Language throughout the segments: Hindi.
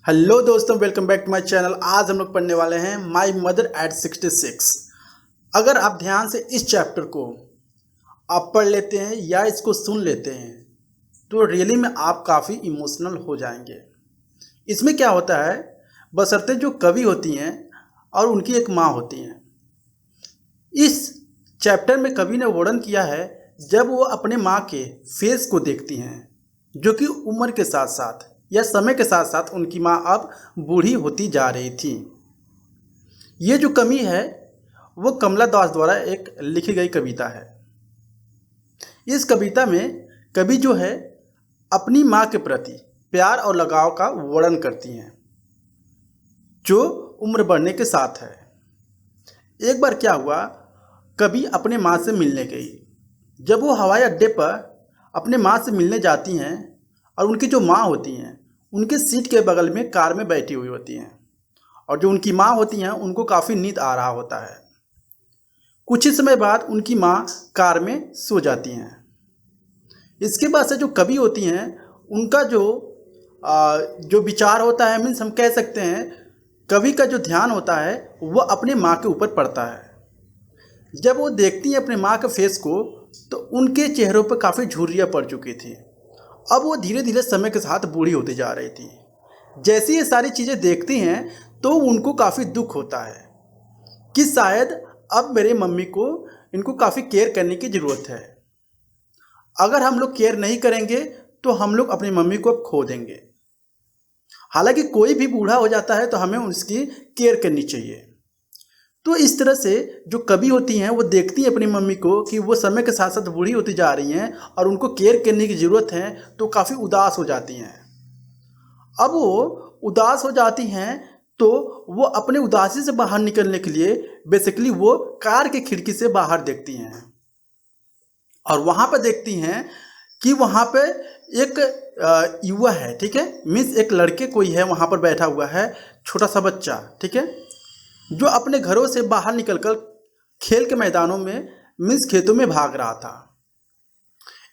हेलो दोस्तों, welcome back to my channel. आज हम लोग पढ़ने वाले हैं माय मदर एट 66। अगर आप ध्यान से इस चैप्टर को आप पढ़ लेते हैं या इसको सुन लेते हैं तो रियली में आप काफ़ी इमोशनल हो जाएंगे। इसमें क्या होता है, बशर्ते जो कवि होती हैं और उनकी एक माँ होती हैं। इस चैप्टर में कवि ने वर्णन किया है जब वो अपने माँ के फेस को देखती हैं, जो कि उम्र के साथ साथ या समय के साथ साथ उनकी माँ अब बूढ़ी होती जा रही थी। ये जो कमी है वो कमला दास द्वारा एक लिखी गई कविता है। इस कविता में कवि जो है अपनी माँ के प्रति प्यार और लगाव का वर्णन करती हैं, जो उम्र बढ़ने के साथ है। एक बार क्या हुआ, कवि अपने माँ से मिलने गई। जब वो हवाई अड्डे पर अपने माँ से मिलने जाती हैं और उनकी जो माँ होती हैं उनके सीट के बगल में कार में बैठी हुई होती हैं, और जो उनकी माँ होती हैं उनको काफ़ी नींद आ रहा होता है। कुछ ही समय बाद उनकी माँ कार में सो जाती हैं। इसके बाद से जो कवि होती हैं उनका जो विचार होता है, मीन्स हम कह सकते हैं कवि का जो ध्यान होता है वो अपने माँ के ऊपर पड़ता है। जब वो देखती हैं अपने माँ के फेस को तो उनके चेहरों पर काफ़ी झुर्रियाँ पड़ चुकी थी। अब वो धीरे धीरे समय के साथ बूढ़ी होती जा रही थी। जैसे ये सारी चीज़ें देखती हैं तो उनको काफ़ी दुख होता है कि शायद अब मेरे मम्मी को इनको काफ़ी केयर करने की ज़रूरत है। अगर हम लोग केयर नहीं करेंगे तो हम लोग अपनी मम्मी को अब खो देंगे। हालांकि कोई भी बूढ़ा हो जाता है तो हमें उसकी केयर करनी चाहिए। तो इस तरह से जो कवि होती हैं वो देखती हैं अपनी मम्मी को कि वो समय के साथ साथ बूढ़ी होती जा रही हैं और उनको केयर करने की ज़रूरत है, तो काफ़ी उदास हो जाती हैं। अब वो उदास हो जाती हैं तो वो अपने उदासी से बाहर निकलने के लिए बेसिकली वो कार की खिड़की से बाहर देखती हैं और वहाँ पर देखती हैं कि वहाँ पे एक युवा है, ठीक है, मीन्स एक लड़के कोई है वहाँ पर बैठा हुआ है, छोटा सा बच्चा, ठीक है, जो अपने घरों से बाहर निकलकर खेल के मैदानों में मीन्स खेतों में भाग रहा था।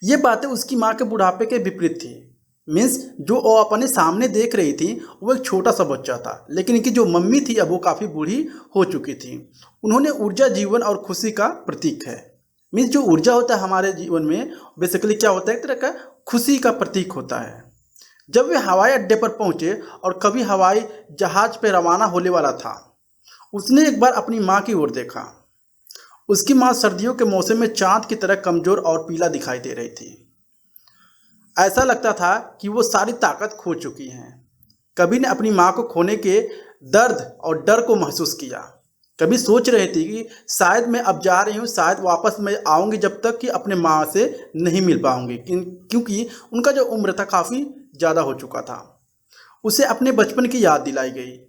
ये बातें उसकी माँ के बुढ़ापे के विपरीत थी। मीन्स जो वो अपने सामने देख रही थी वो एक छोटा सा बच्चा था, लेकिन इनकी जो मम्मी थी अब वो काफ़ी बूढ़ी हो चुकी थी। उन्होंने ऊर्जा, जीवन और खुशी का प्रतीक है। मीन्स जो ऊर्जा होता है हमारे जीवन में बेसिकली क्या होता है, एक तरह का खुशी का प्रतीक होता है। जब वे हवाई अड्डे पर पहुँचे और कभी हवाई जहाज पर रवाना होने वाला था, उसने एक बार अपनी माँ की ओर देखा। उसकी माँ सर्दियों के मौसम में चांद की तरह कमज़ोर और पीला दिखाई दे रही थी। ऐसा लगता था कि वो सारी ताकत खो चुकी हैं। कवि ने अपनी माँ को खोने के दर्द और डर को महसूस किया। कभी सोच रही थी कि शायद मैं अब जा रही हूँ, शायद वापस मैं आऊँगी जब तक कि अपने माँ से नहीं मिल पाऊँगी, क्योंकि उनका जो उम्र था काफ़ी ज़्यादा हो चुका था। उसे अपने बचपन की याद दिलाई गई।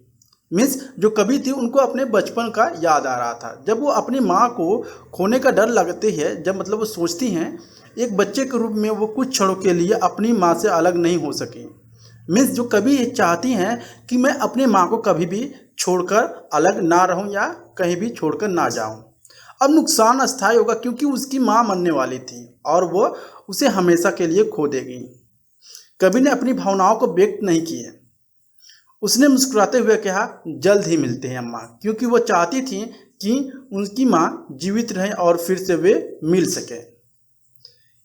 मीन्स जो कवि थी उनको अपने बचपन का याद आ रहा था। जब वो अपनी माँ को खोने का डर लगती है, जब मतलब वो सोचती हैं एक बच्चे के रूप में वो कुछ क्षणों के लिए अपनी माँ से अलग नहीं हो सकी। मीन्स जो कवि चाहती हैं कि मैं अपनी माँ को कभी भी छोड़कर अलग ना रहूं या कहीं भी छोड़कर ना जाऊं। अब नुकसान अस्थायी होगा क्योंकि उसकी माँ मरने वाली थी और वो उसे हमेशा के लिए खो देगी। कवि ने अपनी भावनाओं को व्यक्त नहीं किए। उसने मुस्कुराते हुए कहा, जल्द ही मिलते हैं अम्मा, क्योंकि वो चाहती थी कि उनकी माँ जीवित रहें और फिर से वे मिल सके।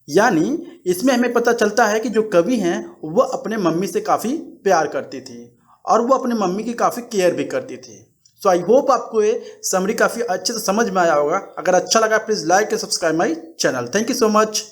यानी इसमें हमें पता चलता है कि जो कवि हैं वो अपने मम्मी से काफ़ी प्यार करती थी और वो अपने मम्मी की काफ़ी केयर भी करती थी। सो आई होप आपको ये समरी काफ़ी अच्छे से समझ में आया होगा। अगर अच्छा लगा please like and subscribe my channel. Thank you so much.